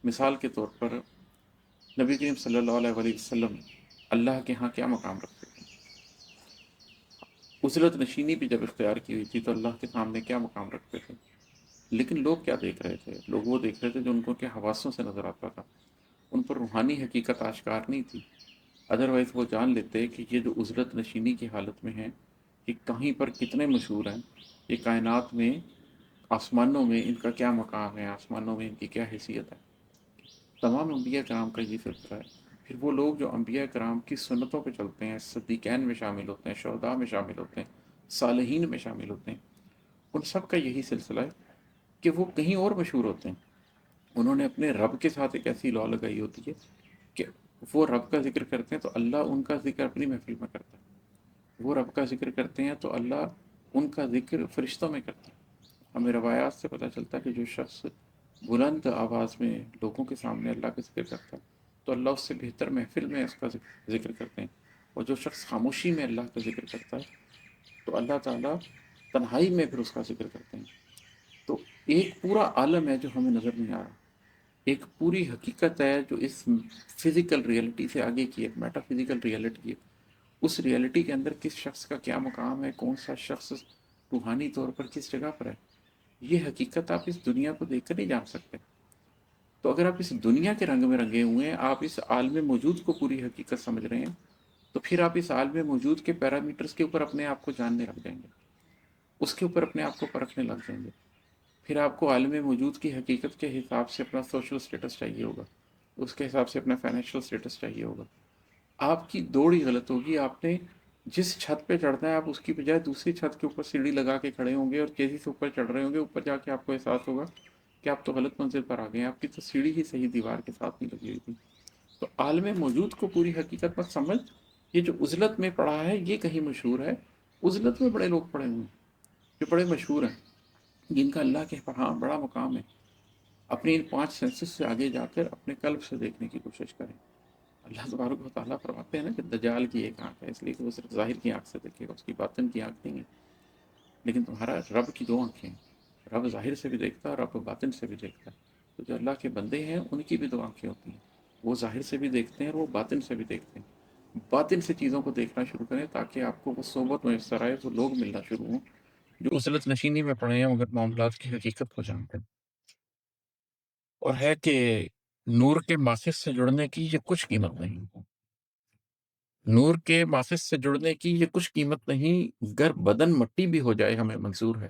مثال کے طور پر نبی کریم صلی اللہ علیہ وسلم اللہ کے ہاں کیا مقام رکھتے تھے؟ عزلت نشینی بھی جب اختیار کی ہوئی تھی تو اللہ کے سامنے کیا مقام رکھتے تھے؟ لیکن لوگ کیا دیکھ رہے تھے؟ لوگ وہ دیکھ رہے تھے جو ان کو کے حواسوں سے نظر آتا تھا، ان پر روحانی حقیقت آشکار نہیں تھی۔ ادروائز وہ جان لیتے کہ یہ جو عزلت نشینی کی حالت میں ہیں، یہ کہیں پر کتنے مشہور ہیں، یہ کائنات میں آسمانوں میں ان کا کیا مقام ہے، آسمانوں میں ان کی کیا حیثیت ہے۔ تمام انبیاء کرام کا یہ فلسفہ ہے۔ پھر وہ لوگ جو انبیاء کرام کی سنتوں پہ چلتے ہیں، صدیقین میں شامل ہوتے ہیں، شہداء میں شامل ہوتے ہیں، صالحین میں شامل ہوتے ہیں، ان سب کا یہی سلسلہ ہے کہ وہ کہیں اور مشہور ہوتے ہیں۔ انہوں نے اپنے رب کے ساتھ ایک ایسی لو لگائی ہوتی ہے کہ وہ رب کا ذکر کرتے ہیں تو اللہ ان کا ذکر اپنی محفل میں کرتا ہے، وہ رب کا ذکر کرتے ہیں تو اللہ ان کا ذکر فرشتوں میں کرتا ہے۔ ہمیں روایات سے پتہ چلتا ہے کہ جو شخص بلند آواز میں لوگوں کے سامنے اللہ کا ذکر کرتا ہے تو اللہ اس سے بہتر محفل میں اس کا ذکر کرتے ہیں، اور جو شخص خاموشی میں اللہ کا ذکر کرتا ہے تو اللہ تعالیٰ تنہائی میں پھر اس کا ذکر کرتے ہیں۔ تو ایک پورا عالم ہے جو ہمیں نظر نہیں آ رہا، ایک پوری حقیقت ہے جو اس فزیکل ریئلٹی سے آگے کی ہے، میٹا فزیکل ریئلٹی ہے۔ اس ریئلٹی کے اندر کس شخص کا کیا مقام ہے، کون سا شخص روحانی طور پر کس جگہ پر ہے، یہ حقیقت آپ اس دنیا کو دیکھ کر نہیں جان سکتے۔ تو اگر آپ اس دنیا کے رنگ میں رنگے ہوئے ہیں، آپ اس عالم موجود کو پوری حقیقت سمجھ رہے ہیں، تو پھر آپ اس عالم موجود کے پیرامیٹرز کے اوپر اپنے آپ کو جاننے لگ جائیں گے، اس کے اوپر اپنے آپ کو پرکھنے لگ جائیں گے۔ پھر آپ کو عالم موجود کی حقیقت کے حساب سے اپنا سوشل سٹیٹس چاہیے ہوگا، اس کے حساب سے اپنا فائنینشیل سٹیٹس چاہیے ہوگا۔ آپ کی دوڑ ہی غلط ہوگی، آپ نے جس چھت پہ چڑھنا ہے آپ اس کی بجائے دوسری چھت کے اوپر سیڑھی لگا کے کھڑے ہوں گے اور تیزی سے اوپر چڑھ رہے ہوں گے۔ اوپر جا کے آپ کو احساس ہوگا کہ آپ تو غلط منزل پر آ گئے ہیں، آپ کی تو سیڑھی ہی صحیح دیوار کے ساتھ نہیں لگی ہوئی تھی۔ تو عالم موجود کو پوری حقیقت مت سمجھ، یہ جو عزلت میں پڑا ہے یہ کہیں مشہور ہے۔ عزلت میں بڑے لوگ پڑے ہوئے ہیں جو بڑے مشہور ہیں، جن کا اللہ کے ہاں بڑا مقام ہے۔ اپنی ان 5 سینسز سے آگے جا کر اپنے قلب سے دیکھنے کی کوشش کریں۔ اللہ تبارک و تعالیٰ فرماتے ہیں نا کہ دجال کی ایک آنکھ ہے، اس لیے کہ وہ صرف ظاہر کی آنکھ سے دیکھے گا، اس کی باطن کی آنکھ نہیں ہے۔ لیکن تمہارا رب کی 2 آنکھیں ہیں، رب ظاہر سے بھی دیکھتا ہے اور رب باطن سے بھی دیکھتا ہے۔ تو جو اللہ کے بندے ہیں ان کی بھی 2 آنکھیں ہوتی ہیں، وہ ظاہر سے بھی دیکھتے ہیں اور وہ باطن سے بھی دیکھتے ہیں۔ باطن سے چیزوں کو دیکھنا شروع کریں تاکہ آپ کو وہ صحبت میسر آئے، وہ لوگ ملنا شروع ہوں جو عزلت نشینی میں پڑے ہیں مگر معاملات کی حقیقت کو جانتے ہیں۔ اور ہے کہ نور کے ماسس سے جڑنے کی یہ کچھ قیمت نہیں، نور کے ماسس سے جڑنے کی یہ کچھ قیمت نہیں، گر بدن مٹی بھی ہو جائے ہمیں منظور ہے۔